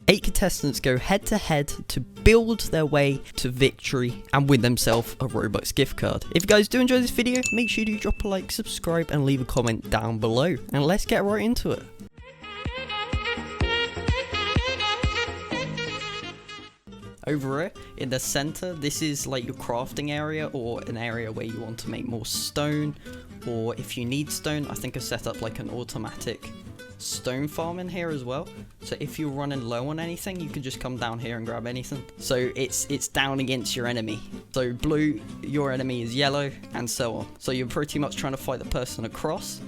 8 contestants go head to head to build their way to victory and win themselves a Robux gift card. If you guys do enjoy this video, make sure you drop a like, subscribe and leave a comment down below. And let's get right into it. Over here in the center, this is like your crafting area, or an area where you want to make more stone, or if you need stone, I think I set up like an automatic stone farm in here as well. So if you're running low on anything, you can just come down here and grab anything. So it's down against your enemy. So blue, your enemy is yellow, and so on. So you're pretty much trying to fight the person across.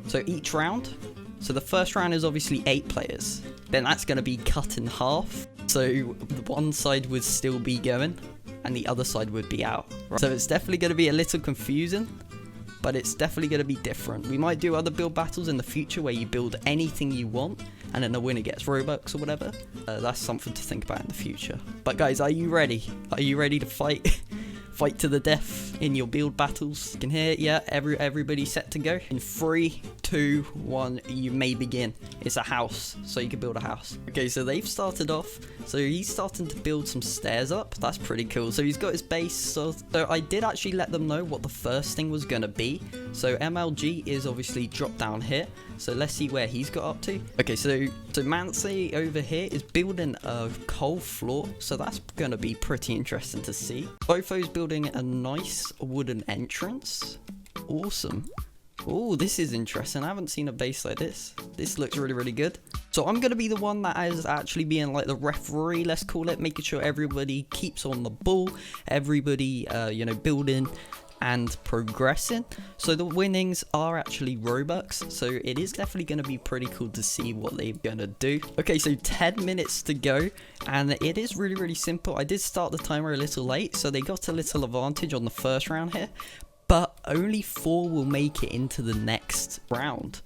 So each round, so the first round is obviously 8 players. Then that's going to be cut in half. So one side would still be going and the other side would be out. Right? So it's definitely going to be a little confusing, but it's definitely going to be different. We might do other build battles in the future where you build anything you want and then the winner gets Robux or whatever. That's something to think about in the future. But guys, are you ready? Are you ready to fight? Fight to the death in your build battles? You can hear, yeah, everybody set to go. In 3, 2, 1, you may begin. It's a house, so you can build a house. Okay, so they've started off. So he's starting to build some stairs up. That's pretty cool. So he's got his base. So I did actually let them know what the first thing was gonna be. So MLG is obviously dropped down here. So let's see where he's got up to. Okay, so Mancy over here is building a coal floor. So that's gonna be pretty interesting to see. Bofo's building a nice wooden entrance. Awesome. Oh, this is interesting. I haven't seen a base like this. This looks really, really good. So I'm going to be the one that is actually being like the referee, let's call it, making sure everybody keeps on the ball, everybody, you know, building and progressing. So the winnings are actually Robux, so it is definitely going to be pretty cool to see what they're going to do. Okay, so 10 minutes to go, and it is really, really simple. I did start the timer a little late, so they got a little advantage on the first round here, but only 4 will make it into the next round.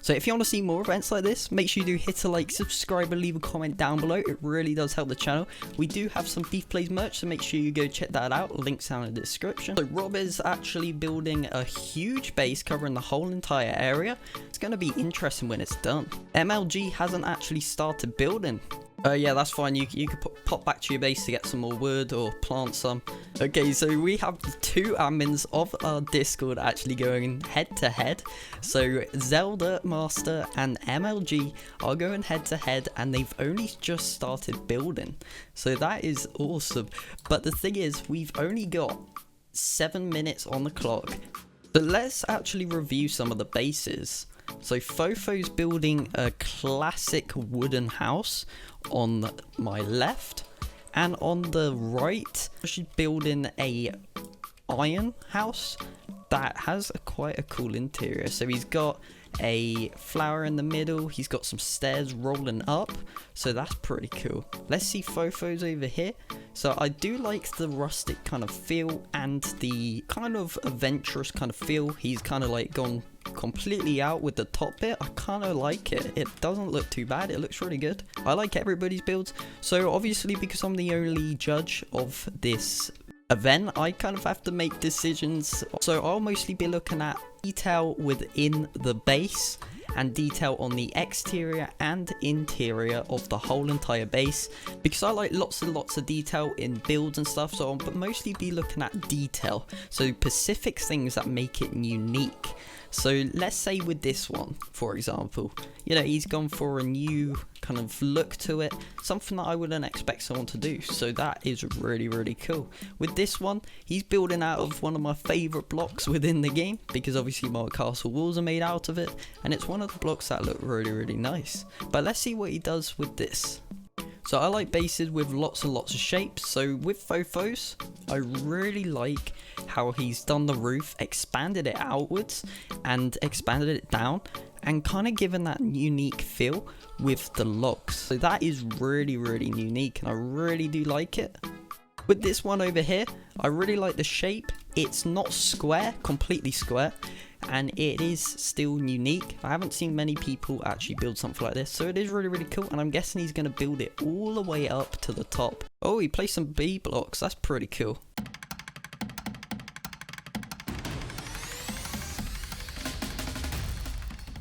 So if you want to see more events like this, make sure you do hit a like, subscribe and leave a comment down below. It really does help the channel. We do have some Thief Plays merch, so make sure you go check that out. Links down in the description. So Rob is actually building a huge base covering the whole entire area. It's going to be interesting when it's done. MLG hasn't actually started building. Yeah, that's fine. You could pop back to your base to get some more wood or plant some. Okay, so we have 2 admins of our Discord actually going head to head. So Zelda Master and MLG are going head to head, and they've only just started building. So that is awesome. But the thing is, we've only got 7 minutes on the clock. So let's actually review some of the bases. So Fofo's building a classic wooden house on my left, and on the right she's building a iron house that has quite a cool interior. So he's got a flower in the middle, he's got some stairs rolling up, so that's pretty cool. Let's see Fofo's over here. So I do like the rustic kind of feel and the kind of adventurous kind of feel. He's kind of like gone completely out with the top bit. I kind of like it. It doesn't look too bad. It looks really good. I like everybody's builds. So obviously, because I'm the only judge of this event, I kind of have to make decisions. So I'll mostly be looking at detail within the base and detail on the exterior and interior of the whole entire base, because I like lots and lots of detail in builds and stuff. So I'll mostly be looking at detail, so specific things that make it unique. So let's say with this one, for example, you know, he's gone for a new kind of look to it, something that I wouldn't expect someone to do. So that is really, really cool. With this one, he's building out of one of my favorite blocks within the game, because obviously my castle walls are made out of it, and it's one of the blocks that look really, really nice. But let's see what he does with this. So I like bases with lots and lots of shapes. So with Fofo's, I really like how he's done the roof, expanded it outwards and expanded it down, and kind of given that unique feel with the logs. So that is really, really unique, and I really do like it. With this one over here, I really like the shape. It's not square, completely square, and it is still unique. I haven't seen many people actually build something like this, so it is really, really cool, and I'm guessing he's going to build it all the way up to the top. Oh, he placed some B blocks. That's pretty cool.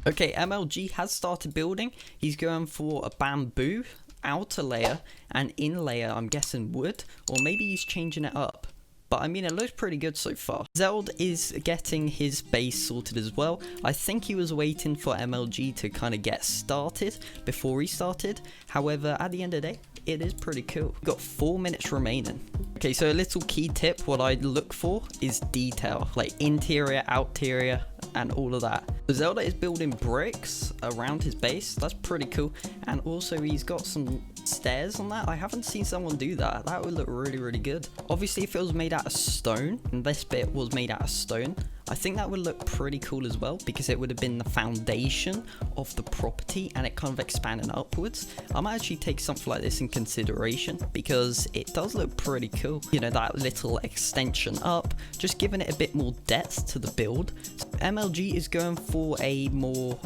Okay, MLG has started building. He's going for a bamboo outer layer, and in layer I'm guessing wood, or maybe he's changing it up. But I mean, it looks pretty good so far. Zeld is getting his base sorted as well. I think he was waiting for MLG to kind of get started before he started. However, at the end of the day, it is pretty cool. We've got 4 minutes remaining. Okay, so a little key tip, what I look for is detail, like interior, outerior, and all of that. Zelda is building bricks around his base. That's pretty cool. And also he's got some stairs on that. I haven't seen someone do that. That would look really, really good. Obviously, if it was made out of stone, and this bit was made out of stone, I think that would look pretty cool as well, because it would have been the foundation of the property and it kind of expanded upwards. I might actually take something like this in consideration because it does look pretty cool. You know, that little extension up, just giving it a bit more depth to the build. So MLG is going for a more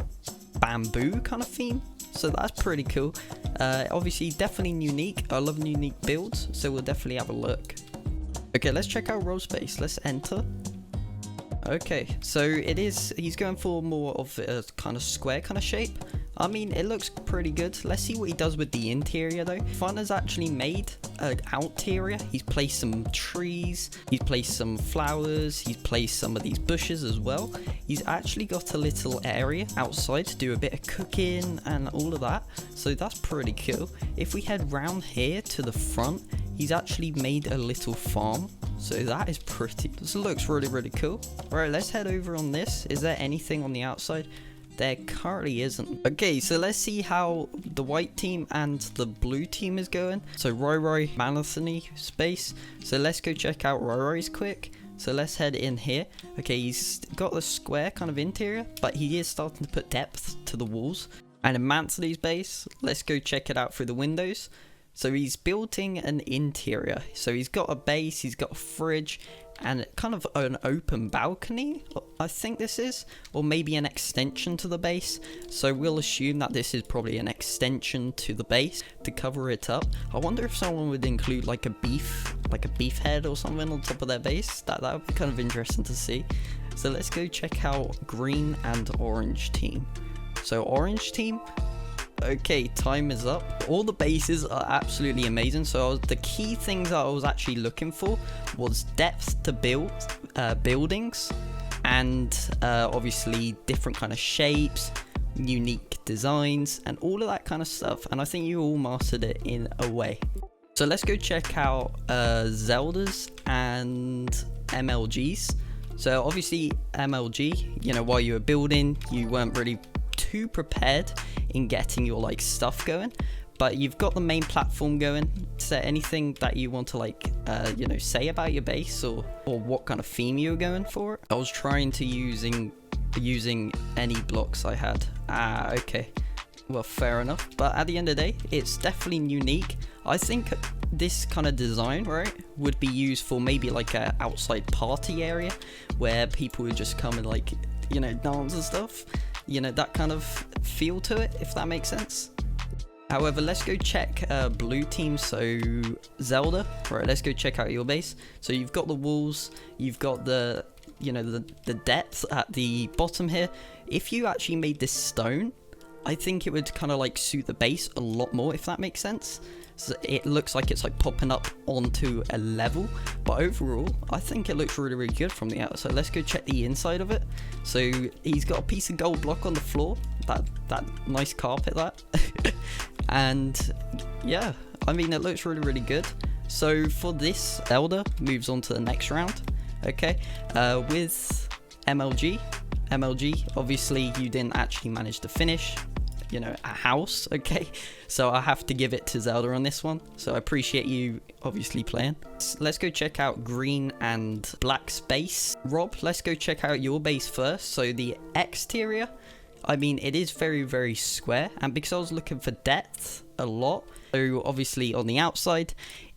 bamboo kind of theme, so that's pretty cool. Obviously, definitely unique. I love unique builds, so we'll definitely have a look. Okay, let's check out roll space. Let's enter. Okay, so he's going for more of a kind of square kind of shape. I mean, it looks pretty good. Let's see what he does with the interior though. Fun has actually made an outerior. He's placed some trees, he's placed some flowers, he's placed some of these bushes as well. He's actually got a little area outside to do a bit of cooking and all of that. So that's pretty cool. If we head round here to the front, he's actually made a little farm. So that is pretty, this looks really, really cool. Alright, let's head over on this. Is there anything on the outside? There currently isn't. Okay, so let's see how the white team and the blue team is going. So Roy, Anthony space. So let's go check out Roy's quick. So let's head in here. Okay, he's got the square kind of interior, but he is starting to put depth to the walls. And in Mansley's base, let's go check it out through the windows. So he's building an interior. So he's got a base, he's got a fridge, and kind of an open balcony, I think this is, or maybe an extension to the base. So we'll assume that this is probably an extension to the base to cover it up. I wonder if someone would include like a beef head or something on top of their base. That would be kind of interesting to see. So let's go check out green and orange team. So orange team, okay, time is up. All the bases are absolutely amazing. So the key things that I was actually looking for was depth to build buildings, and obviously different kind of shapes, unique designs, and all of that kind of stuff. And I think you all mastered it in a way. So let's go check out Zelda's and MLG's. So obviously MLG, you know, while you were building, you weren't really too prepared in getting your like stuff going, but you've got the main platform going. Is there anything that you want to like you know, say about your base, or what kind of theme you were going for? I was trying to using any blocks I had. Okay, well, fair enough. But at the end of the day, it's definitely unique. I think this kind of design, right, would be used for maybe like a outside party area where people would just come and like, you know, dance and stuff. You know, that kind of feel to it, if that makes sense. However, let's go check blue team. So Zelda, right, let's go check out your base. So you've got the walls, you've got the, you know, the depth at the bottom here. If you actually made this stone, I think it would kind of like suit the base a lot more, if that makes sense. So it looks like it's like popping up onto a level, but overall I think it looks really, really good from the outside. Let's go check the inside of it. So he's got a piece of gold block on the floor, that nice carpet that and yeah, I mean, it looks really, really good. So for this, Zelda moves on to the next round. Okay, with MLG, obviously you didn't actually manage to finish, you know, a house. Okay, so I have to give it to Zelda on this one, so I appreciate you obviously playing. Let's go check out green and black space. Rob, let's go check out your base first. So the exterior, I mean, it is very, very square, and because I was looking for depth a lot, so obviously on the outside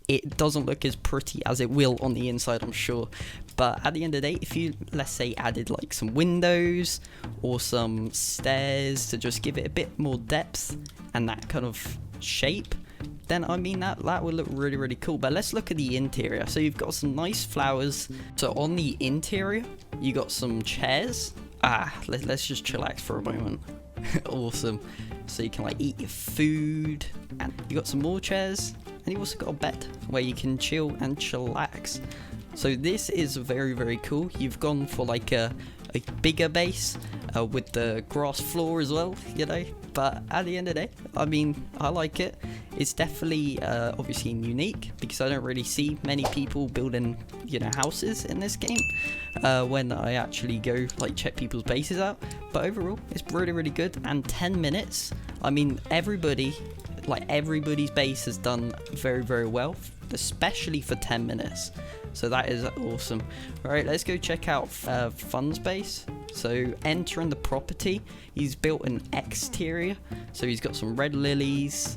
it doesn't look as pretty as it will on the inside, I'm sure. But at the end of the day, if you, let's say, added like some windows or some stairs to just give it a bit more depth and that kind of shape, then I mean that would look really, really cool. But let's look at the interior. So you've got some nice flowers. So on the interior, you got some chairs. Let's just chillax for a moment. Awesome. So you can like eat your food, and you got some more chairs, and you also got a bed where you can chill and chillax. So this is very, very cool. You've gone for like a bigger base with the grass floor as well, you know. But at the end of the day, I mean, I like it. It's definitely obviously unique because I don't really see many people building, you know, houses in this game when I actually go like check people's bases out. But overall, it's really, really good. And 10 minutes, I mean, everybody's base has done very, very well, especially for 10 minutes. So that is awesome. Alright, let's go check out Fun's base. So entering the property, he's built an exterior. So he's got some red lilies,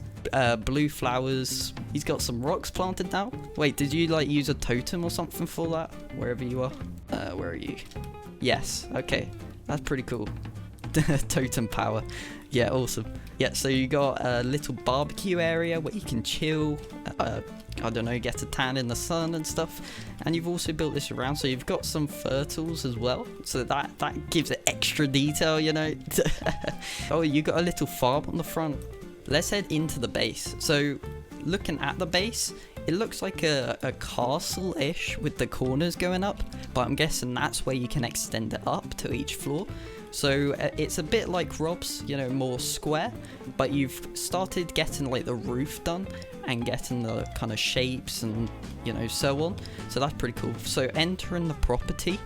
blue flowers. He's got some rocks planted now. Wait, did you like use a totem or something for that? Wherever you are. Where are you? Yes, okay. That's pretty cool. Totem power. Yeah, awesome. Yeah, so you got a little barbecue area where you can chill, I don't know, get a tan in the sun and stuff. And you've also built this around, so you've got some fertiles as well, so that gives it extra detail, you know. Oh, you got a little farm on the front. Let's head into the base. So looking at the base, it looks like a castle-ish with the corners going up, but I'm guessing that's where you can extend it up to each floor. So it's a bit like Rob's, you know, more square, but you've started getting like the roof done and getting the kind of shapes and, you know, so on. So that's pretty cool. So entering the property,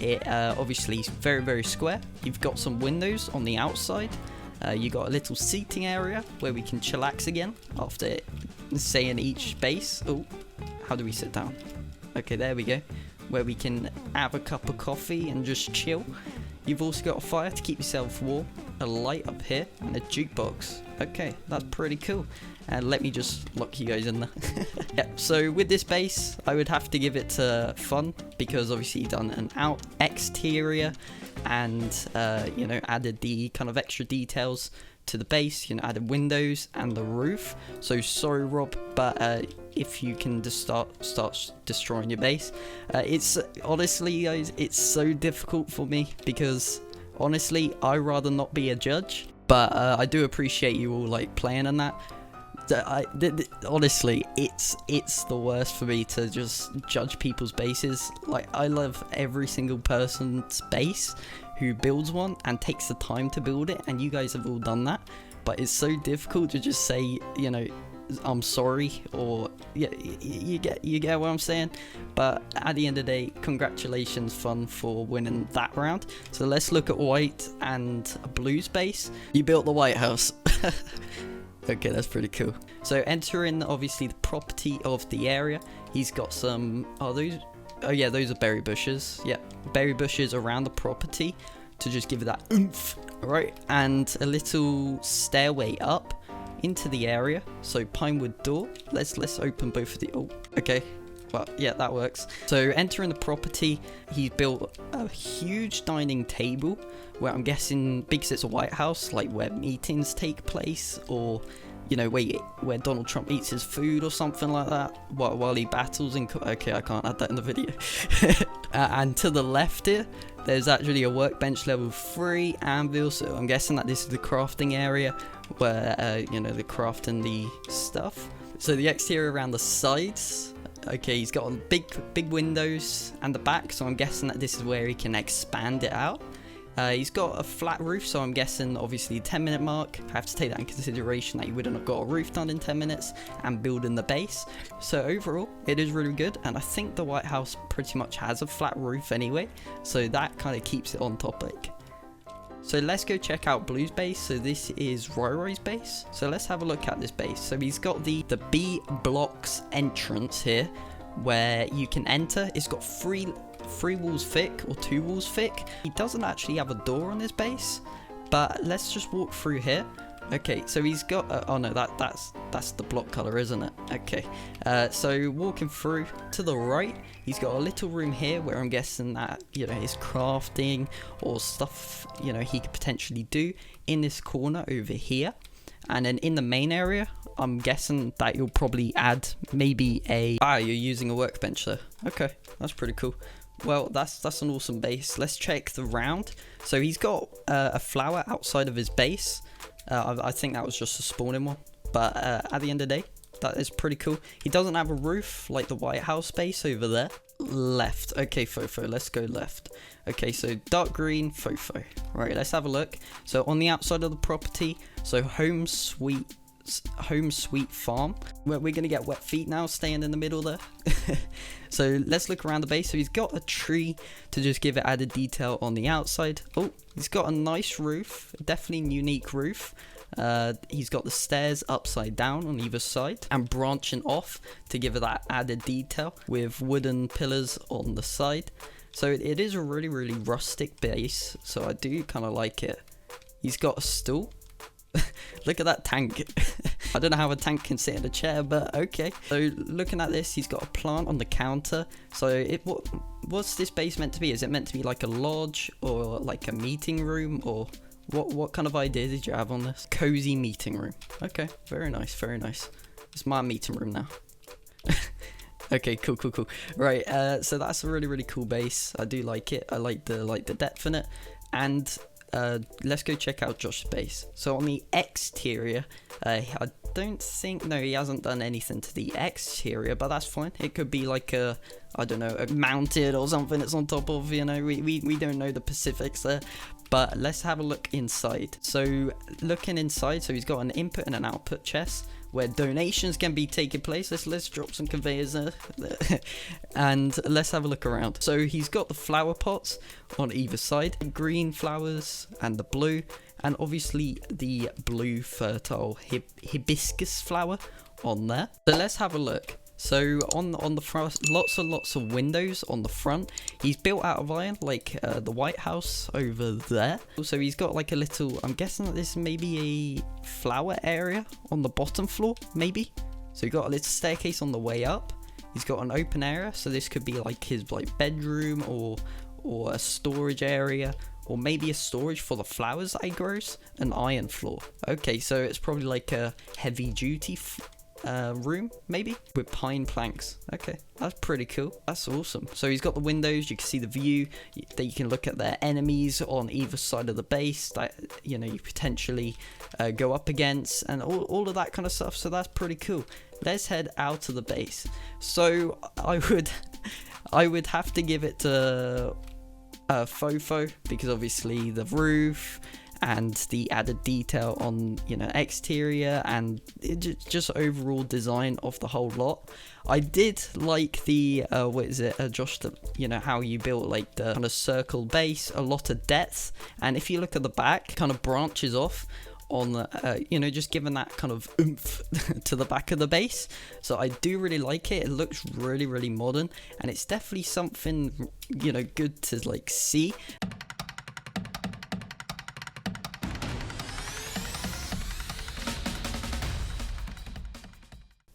it obviously is very, very square. You've got some windows on the outside. You got a little seating area where we can chillax again after saying each base. Oh, how do we sit down? Okay, there we go. Where we can have a cup of coffee and just chill. You've also got a fire to keep yourself warm, a light up here, and a jukebox. Okay, that's pretty cool. And let me just lock you guys in there. Yeah, so with this base, I would have to give it to Fun, because obviously you've done an exterior and, you know, added the kind of extra details to the base, you know, added windows and the roof. So sorry, Rob, but if you can just start destroying your base. It's honestly, guys, it's so difficult for me because honestly, I rather not be a judge, but I do appreciate you all like playing on that. Honestly, it's the worst for me to just judge people's bases. Like, I love every single person's base who builds one and takes the time to build it, and you guys have all done that, but it's so difficult to just say, you know, I'm sorry, or yeah, you get what I'm saying. But at the end of the day, congratulations, Fun, for winning that round. So let's look at white and blue's base. You built the White House. Okay, that's pretty cool. So entering obviously the property of the area, he's got some, oh yeah, those are berry bushes. Yeah, berry bushes around the property to just give it that oomph, right? And a little stairway up into the area. So pinewood door. Let's open both of the, oh, okay. Well, yeah, that works. So entering the property, he's built a huge dining table where I'm guessing, because it's a White House, like where meetings take place, or, you know, where Donald Trump eats his food or something like that while he battles in. Okay, I can't add that in the video. And to the left here, there's actually a workbench level 3 anvil. So I'm guessing that this is the crafting area where, you know, they're crafting the stuff. So the exterior around the sides. Okay, he's got big windows and the back, so I'm guessing that this is where he can expand it out. He's got a flat roof, so I'm guessing obviously the 10-minute mark. I have to take that in consideration that you wouldn't have got a roof done in 10 minutes and building the base. So overall, it is really good, and I think the White House pretty much has a flat roof anyway, so that kind of keeps it on topic. So let's go check out Blue's base. So this is Roro's base. So let's have a look at this base. So he's got the B blocks entrance here where you can enter. It's got three walls thick or 2 walls thick. He doesn't actually have a door on his base, but let's just walk through here. Okay, so he's got oh no, that's the block color, isn't it? Okay, so walking through to the right, he's got a little room here where I'm guessing that, you know, his crafting or stuff, you know, he could potentially do in this corner over here. And then in the main area, I'm guessing that you'll probably add maybe you're using a workbench there. Okay, that's pretty cool. Well, that's an awesome base. Let's check the round. So he's got a flower outside of his base. I think that was just a spawning one. But at the end of the day, that is pretty cool. He doesn't have a roof like the White House base over there. Left. Okay, Fofo, let's go left. Okay, so dark green, Fofo. Right, let's have a look. So on the outside of the property, so home sweet farm. We're gonna get wet feet now, staying in the middle there. So let's look around the base. So he's got a tree to just give it added detail on the outside. Oh, he's got a nice roof, definitely a unique roof. He's got the stairs upside down on either side and branching off to give it that added detail with wooden pillars on the side. So it is a really, really rustic base, so I do kind of like it. He's got a stool. Look at that tank. I don't know how a tank can sit in a chair, but okay. So looking at this, he's got a plant on the counter. So what's this base meant to be? Is it meant to be like a lodge or like a meeting room, or what kind of idea did you have on this? Cozy meeting room. Okay, very nice, very nice. It's my meeting room now. Okay, cool. Right, so that's a really, really cool base. I do like it. I like the depth in it. And let's go check out Josh's base. So on the exterior, I don't think, no, he hasn't done anything to the exterior, but that's fine. It could be like a, I don't know, a mounted or something it's on top of, you know, we don't know the specifics there. But let's have a look inside. So looking inside, so he's got an input and an output chest where donations can be taking place. Let's drop some conveyors there. And let's have a look around. So he's got the flower pots on either side, green flowers and the blue, and obviously the blue fertile hibiscus flower on there. So let's have a look. So on the front, lots of windows on the front. He's built out of iron, like the White House over there. So he's got like a little, I'm guessing that this may be a flower area on the bottom floor, maybe. So he got a little staircase on the way up. He's got an open area, so this could be like his bedroom or a storage area, or maybe a storage for the flowers that he grows. An iron floor. Okay, so it's probably like a heavy duty room, maybe, with pine planks. Okay, that's pretty cool. That's awesome. So he's got the windows, you can see the view, that you can look at their enemies on either side of the base that, you know, you potentially go up against, and all of that kind of stuff. So that's pretty cool. Let's head out of the base. So I would have to give it to Fofo, because obviously the roof and the added detail on, you know, exterior and just overall design of the whole lot. I did like the Josh, you know, how you built like the kind of circle base, a lot of depth, and if you look at the back, kind of branches off on the, you know, just giving that kind of oomph to the back of the base. So I do really like it. It looks really, really modern, and it's definitely something, you know, good to like see.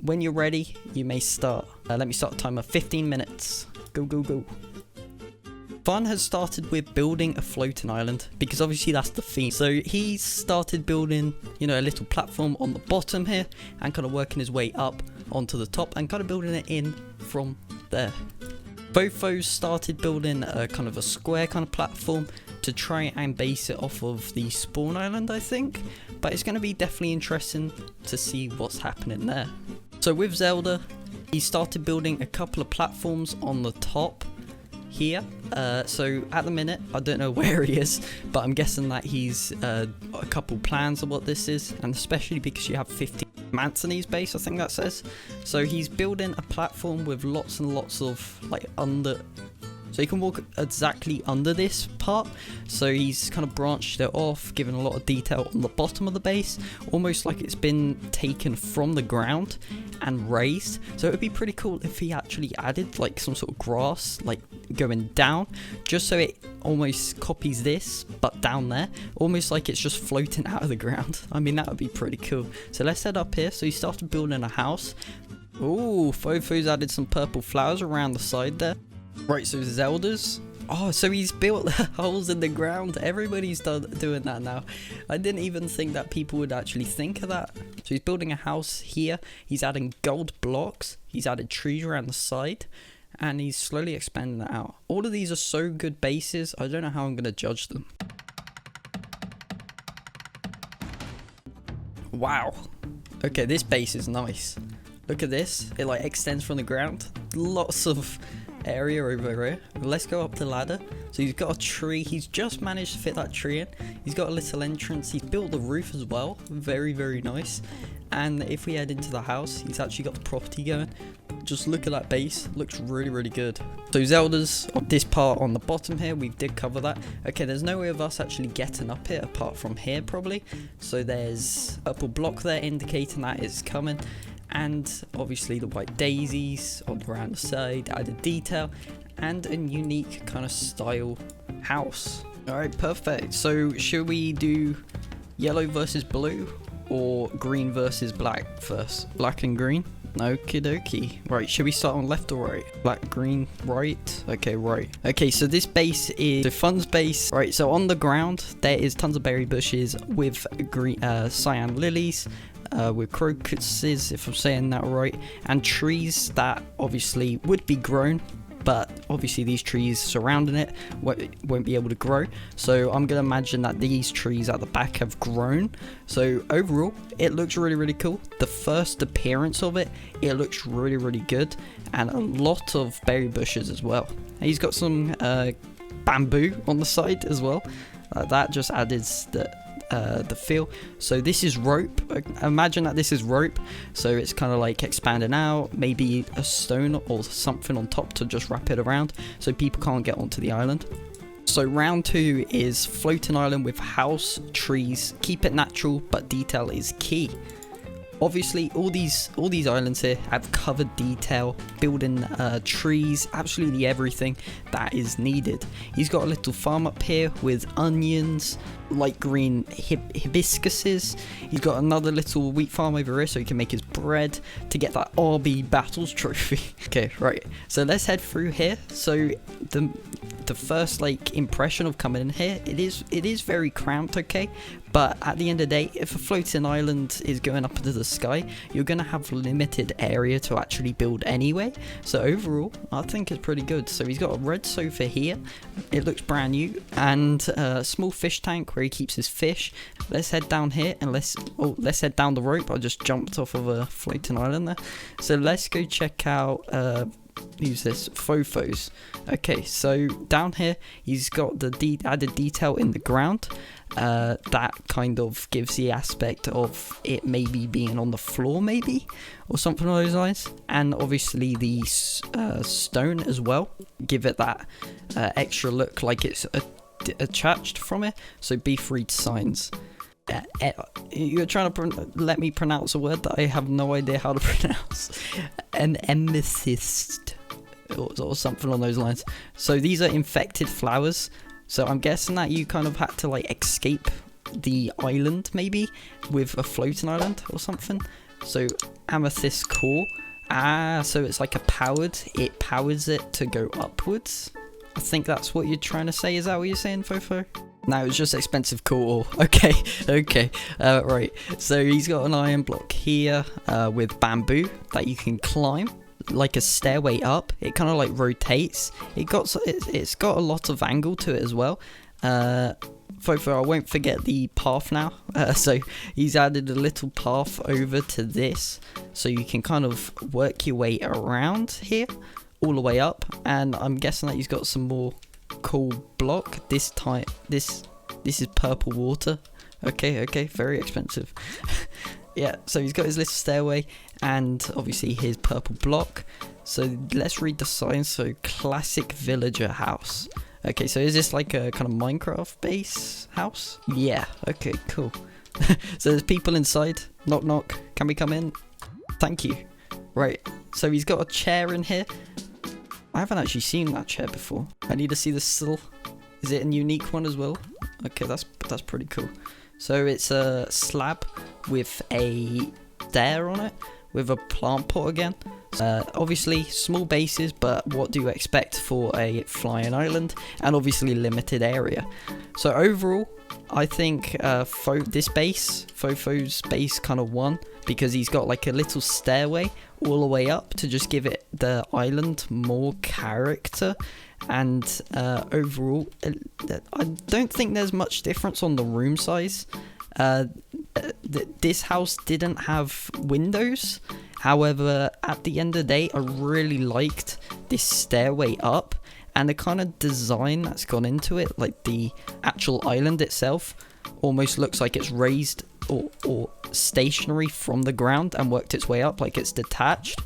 When you're ready, you may start. Let me start the timer. 15 minutes. Go, go, go. Fun has started with building a floating island, because obviously that's the theme. So he's started building, you know, a little platform on the bottom here, and kind of working his way up onto the top and kind of building it in from there. Fofo's started building a kind of a square kind of platform to try and base it off of the spawn island, I think. But it's going to be definitely interesting to see what's happening there. So with Zelda, he started building a couple of platforms on the top here. So at the minute, I don't know where he is, but I'm guessing that he's a couple plans of what this is, and especially because you have 15 Mantonese base, I think that says. So he's building a platform with lots and lots of like so you can walk exactly under this part. So he's kind of branched it off, given a lot of detail on the bottom of the base, almost like it's been taken from the ground and raised. So it would be pretty cool if he actually added like some sort of grass, like going down, just so it almost copies this, but down there, almost like it's just floating out of the ground. I mean, that would be pretty cool. So let's head up here. So he started building a house. Ooh, Fofo's added some purple flowers around the side there. Right, so Zelda's. Oh, so he's built holes in the ground. Everybody's doing that now. I didn't even think that people would actually think of that. So he's building a house here. He's adding gold blocks. He's added trees around the side. and he's slowly expanding that out. All of these are so good bases, I don't know how I'm going to judge them. Wow. Okay, this base is nice. Look at this. It like extends from the ground. Lots of area over here. Let's go up the ladder. So he's got a tree. He's just managed to fit that tree in. He's got a little entrance. He's built the roof as well. Very, very nice. And if we head into the house, he's actually got the property going. Just look at that base. Looks really, really good. So Zelda's on this part on the bottom here. We did cover that. Okay, there's no way of us actually getting up here apart from here probably. So there's a purple block there indicating that it's coming. And obviously the white daisies on around the side, added detail, and a unique kind of style house. Alright, perfect. So should we do yellow versus blue or green versus black first? Black and green? Okie dokie. Right, should we start on left or right? Black, green, right? Okay, right. Okay, so this base is the funds base. Right, so on the ground, there is tons of berry bushes with green, cyan lilies, with crocuses, if I'm saying that right, and trees that obviously would be grown, but obviously these trees surrounding it won't be able to grow. So I'm gonna imagine that these trees at the back have grown. So overall, it looks really, really cool. The first appearance of it, it looks really, really good, and a lot of berry bushes as well. And he's got some bamboo on the side as well. That just added the feel. So this is rope. Imagine that this is rope, so it's kind of like expanding out, maybe a stone or something on top to just wrap it around so people can't get onto the island. So round 2 is floating island with house, trees. Keep it natural, but detail is key. Obviously all these islands here have covered detail, building trees, absolutely everything that is needed. He's got a little farm up here with onions, light green hibiscuses. He's got another little wheat farm over here so he can make his bread to get that RB Battles trophy. Okay, right, so let's head through here. So the first like impression of coming in here, it is very cramped, okay, but at the end of the day, if a floating island is going up into the sky, you're going to have limited area to actually build anyway. So overall, I think it's pretty good. So he's got a red sofa here. It looks brand new, and a small fish tank where he keeps his fish. Let's head down here and let's head down the rope. I just jumped off of a floating island there. So let's go check out use this Fofos. Okay, so down here he's got the added detail in the ground. That kind of gives the aspect of it maybe being on the floor, maybe, or something along those lines. And obviously the stone as well, give it that extra look like it's attached from it. So beef read signs. You're trying to let me pronounce a word that I have no idea how to pronounce. An amethyst or something along those lines. So these are infected flowers. So I'm guessing that you kind of had to like escape the island maybe with a floating island or something. So amethyst core. So it's like it powers it to go upwards. I think that's what you're trying to say. Is that what you're saying, Fofo? No, it's just expensive coral. Okay. Right. So he's got an iron block here with bamboo that you can climb, like a stairway up. It kind of like rotates. It's got a lot of angle to it as well. Fofo, I won't forget the path now. So he's added a little path over to this, so you can kind of work your way around here, all the way up. And I'm guessing that he's got some more cool block. This is purple water. Okay, very expensive. Yeah, so he's got his little stairway and obviously his purple block. So let's read the sign. So classic villager house. Okay, so is this like a kind of Minecraft base house? Yeah, okay, cool. So there's people inside. Knock knock, can we come in? Thank you. Right, so he's got a chair in here. I haven't actually seen that chair before. I need to see this still. Is it a unique one as well? Okay, that's pretty cool. So it's a slab with a dare on it, with a plant pot again. Obviously small bases, but what do you expect for a flying island? And obviously limited area. So overall, I think this base, Fofo's base kind of won because he's got like a little stairway all the way up to just give it the island more character. And overall, I don't think there's much difference on the room size. This house didn't have windows. However, at the end of the day, I really liked this stairway up and the kind of design that's gone into it. Like the actual island itself almost looks like it's raised or stationary from the ground and worked its way up, like it's detached.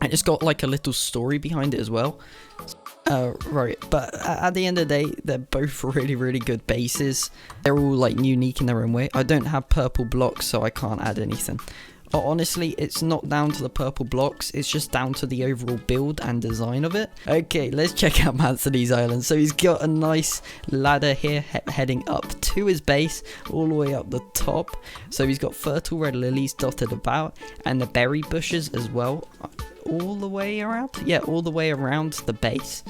And it's got like a little story behind it as well. Right, but at the end of the day, they're both really, really good bases. They're all like unique in their own way. I don't have purple blocks, so I can't add anything. Honestly, it's not down to the purple blocks, it's just down to the overall build and design of it. Okay, let's check out Anthony's island. So he's got a nice ladder here heading up to his base, all the way up the top. So he's got fertile red lilies dotted about, and the berry bushes as well. All the way around? Yeah, all the way around the base.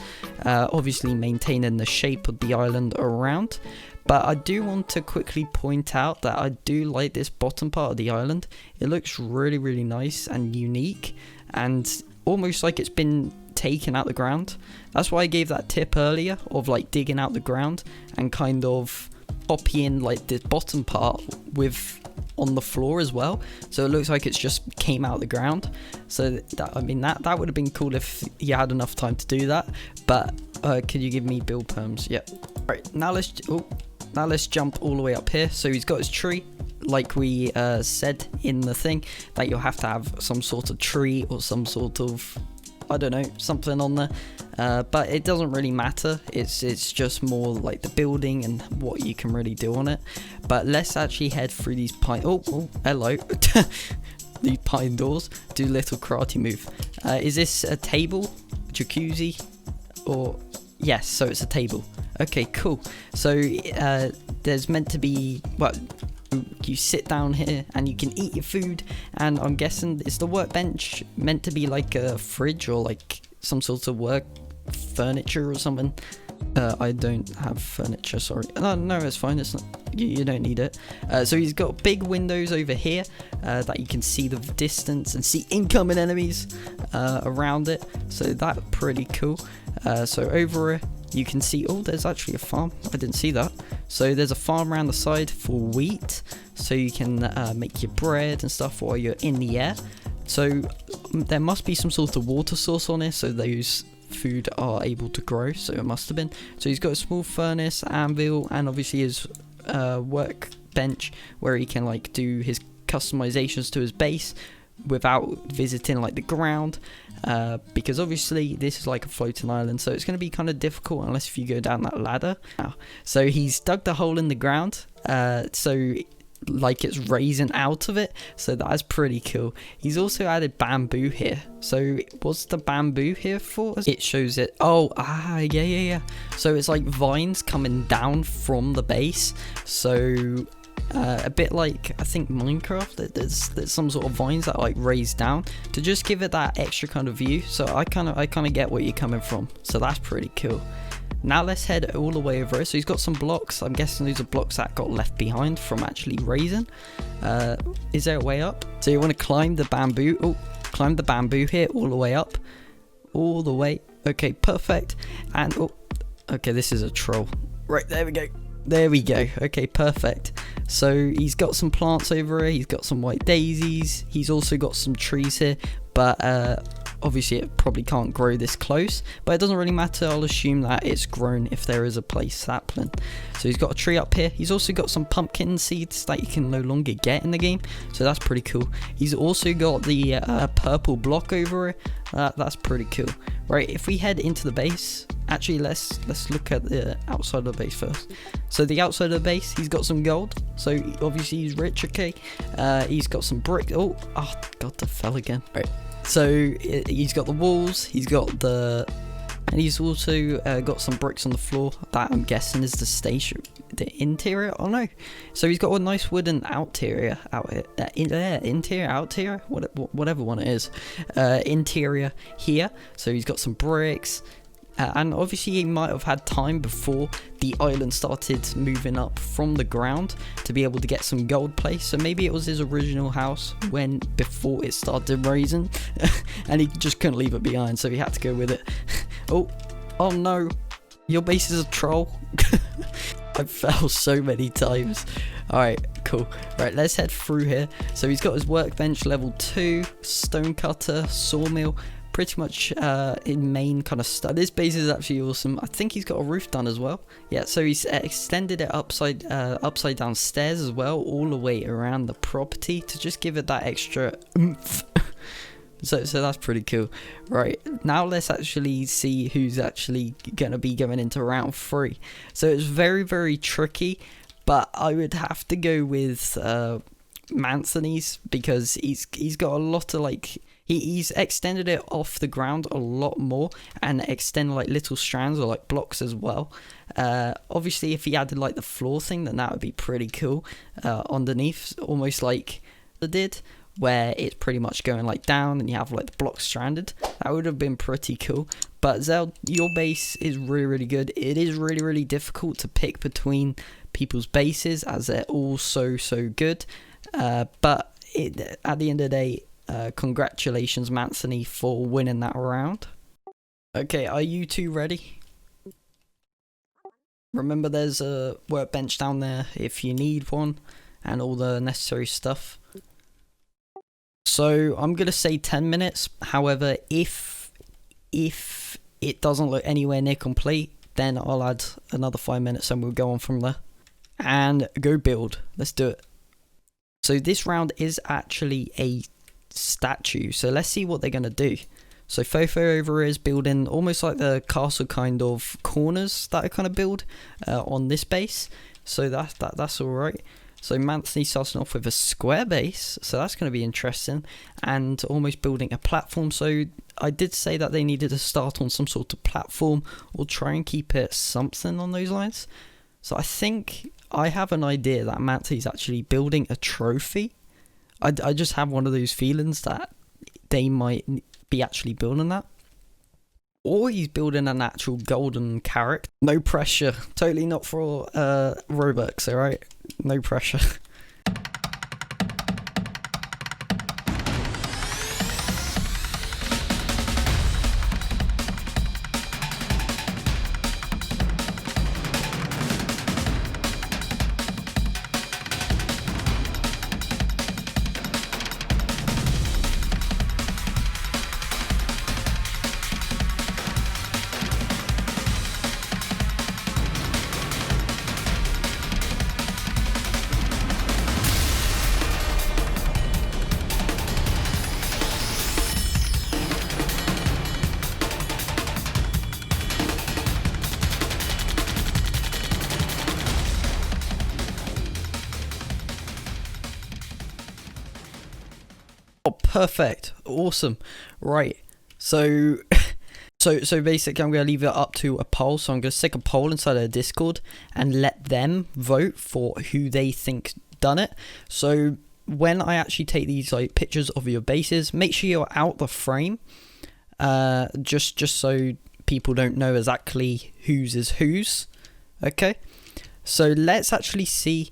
Obviously maintaining the shape of the island around. But I do want to quickly point out that I do like this bottom part of the island. It looks really, really nice and unique and almost like it's been taken out the ground. That's why I gave that tip earlier of like digging out the ground and kind of copying like the bottom part with on the floor as well, so it looks like it's just came out of the ground. So that, I mean, that would have been cool if you had enough time to do that. But could you give me build perms? Yeah. Right, now let's jump all the way up here. So he's got his tree, like we said in the thing, that you'll have to have some sort of tree or some sort of, I don't know, something on there. But it doesn't really matter. It's just more like the building and what you can really do on it. But let's actually head through these pine. Oh, hello. These pine doors. Do a little karate move. Is this a table, jacuzzi, or yes? So it's a table. Okay, cool. So there's meant to be, well, you sit down here and you can eat your food, and I'm guessing it's the workbench meant to be like a fridge or like some sort of work furniture or something. I don't have furniture, sorry. No, it's fine. It's not. You don't need it. So he's got big windows over here that you can see the distance and see incoming enemies around it. So that's pretty cool. So over here you can see, oh, there's actually a farm. I didn't see that. So there's a farm around the side for wheat, so you can make your bread and stuff while you're in the air. So there must be some sort of water source on here, so those food are able to grow. So it must have been. So he's got a small furnace, anvil, and obviously his workbench where he can like do his customizations to his base without visiting like the ground, because obviously this is like a floating island, so it's going to be kind of difficult unless if you go down that ladder. So he's dug the hole in the ground, so like it's raising out of it, so that's pretty cool. He's also added bamboo here. So what's the bamboo here for? It shows it. Yeah. So it's like vines coming down from the base. So a bit like, I think, Minecraft, there's some sort of vines that like raise down to just give it that extra kind of view. So I kind of get where you're coming from, so that's pretty cool. Now let's head all the way over. So he's got some blocks. I'm guessing these are blocks that got left behind from actually raising. Is there a way up? So you want to climb the bamboo. Oh, climb the bamboo here all the way up, all the way. Okay, perfect. And oh, okay, this is a troll. Right, there we go. There we go. Okay, perfect. So he's got some plants over here. He's got some white daisies. He's also got some trees here, but obviously it probably can't grow this close, but it doesn't really matter. I'll assume that it's grown if there is a place sapling. So he's got a tree up here. He's also got some pumpkin seeds that you can no longer get in the game, so that's pretty cool. He's also got the purple block over here. That's pretty cool. Right, if we head into the base, actually let's look at the outside of the base first. So the outside of the base, he's got some gold, so obviously he's rich. Okay, he's got some brick. Oh god, that fell again. Right, so he's got the walls, he's got the, and he's also got some bricks on the floor. That I'm guessing is the station, the interior. Oh no, so he's got a nice wooden interior out here, interior, outerior, whatever one it is, interior here. So he's got some bricks. And obviously he might have had time before the island started moving up from the ground to be able to get some gold placed. So maybe it was his original house before it started raising and he just couldn't leave it behind, so he had to go with it. Oh no, your base is a troll. I fell so many times. Alright, cool. Right, let's head through here. So he's got his workbench level 2, stonecutter, sawmill, pretty much in main kind of stuff. This base is actually awesome. I think he's got a roof done as well. Yeah, so he's extended it upside down stairs as well, all the way around the property to just give it that extra oomph. So that's pretty cool. Right, now let's actually see who's actually going to be going into round 3. So it's very, very tricky, but I would have to go with Manthony's because he's got a lot of like... He's extended it off the ground a lot more and extended like little strands or like blocks as well. Obviously, if he added like the floor thing, then that would be pretty cool underneath, almost like it did, where it's pretty much going like down and you have like the blocks stranded. That would have been pretty cool. But Zeld, your base is really, really good. It is really, really difficult to pick between people's bases as they're all so good. But at the end of the day, congratulations, Manthony, for winning that round. Okay, are you two ready? Remember, there's a workbench down there if you need one, and all the necessary stuff. So I'm gonna say 10 minutes. However, if it doesn't look anywhere near complete, then I'll add another 5 minutes and we'll go on from there. And go build. Let's do it. So this round is actually a statue, so let's see what they're gonna do. So Fofo over here is building almost like the castle kind of corners that I kind of build on this base, so that's all right. So Manthony starting off with a square base, so that's going to be interesting, and almost building a platform. So I did say that they needed to start on some sort of platform or try and keep it something on those lines. So I think I have an idea that Manthony's actually building a trophy. I just have one of those feelings that they might be actually building that. Or he's building an actual golden carrot. No pressure. Totally not for Robux, alright? No pressure. Oh, perfect. Awesome. Right. So basically I'm going to leave it up to a poll. So I'm going to stick a poll inside of Discord and let them vote for who they think done it. So when I actually take these like pictures of your bases, make sure you're out the frame. Just so people don't know exactly whose is whose. Okay. So let's actually see,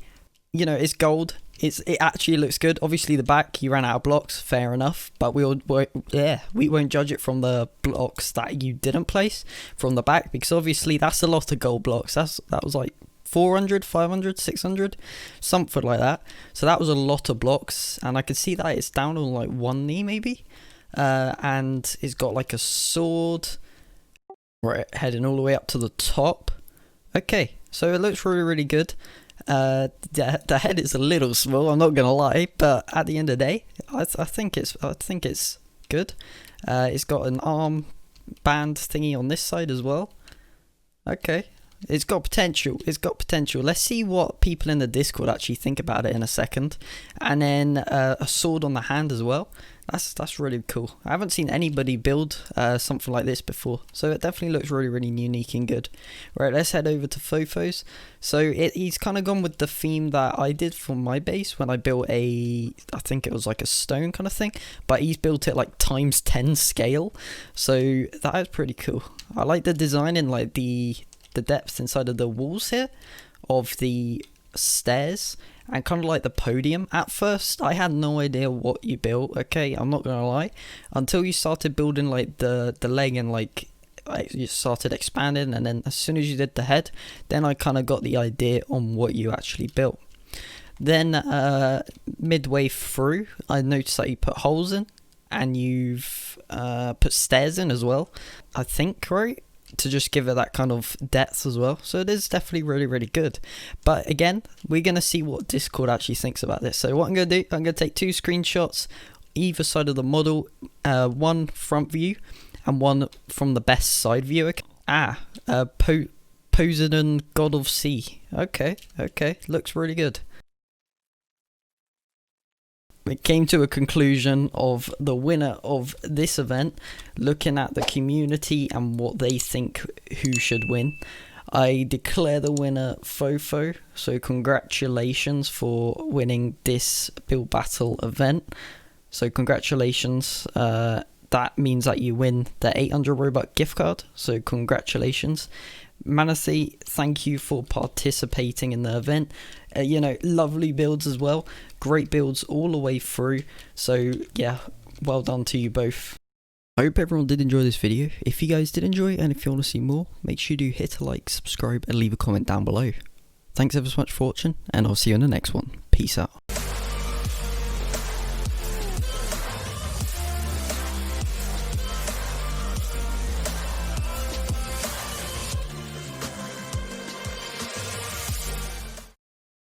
you know, it's gold. It actually looks good. Obviously the back, you ran out of blocks, fair enough, but we won't judge it from the blocks that you didn't place from the back, because obviously that's a lot of gold blocks. That was like 400, 500, 600, something like that. So that was a lot of blocks, and I can see that it's down on like one knee maybe, and it's got like a sword, right, heading all the way up to the top. Okay, so it looks really, really good. The head is a little small, I'm not gonna lie, but at the end of the day, I think it's good. It's got an arm band thingy on this side as well. Okay, It's got potential. It's got potential. Let's see what people in the Discord actually think about it in a second. And then a sword on the hand as well. That's really cool. I haven't seen anybody build something like this before, so it definitely looks really unique and good. Right, let's head over to Fofos. So he's kind of gone with the theme that I did for my base when I built I think it was like a stone kind of thing, but he's built it like times 10 scale, so that is pretty cool. I like the design and like the depth inside of the walls here of the stairs, and kind of like the podium. At first I had no idea what you built, okay, I'm not gonna lie, until you started building like the leg and like you started expanding, and then as soon as you did the head, then I kind of got the idea on what you actually built. Then midway through I noticed that you put holes in, and you've put stairs in as well, I think, right, to just give it that kind of depth as well. So it is definitely really good. But again, we're going to see what Discord actually thinks about this. So what I'm going to do, I'm going to take 2 screenshots either side of the model, one front view and one from the best side view. Poseidon, God of Sea. Okay, looks really good. We came to a conclusion of the winner of this event, looking at the community and what they think who should win. I declare the winner Fofo, so congratulations for winning this build battle event. So congratulations, that means that you win the 800 Robux gift card, so congratulations. Manatee, thank you for participating in the event. You know, lovely builds as well, great builds all the way through, so yeah, well done to you both. I hope everyone did enjoy this video. If you guys did enjoy and if you want to see more, make sure you do hit a like, subscribe and leave a comment down below. Thanks ever so much for watching, and I'll see you in the next one. Peace out.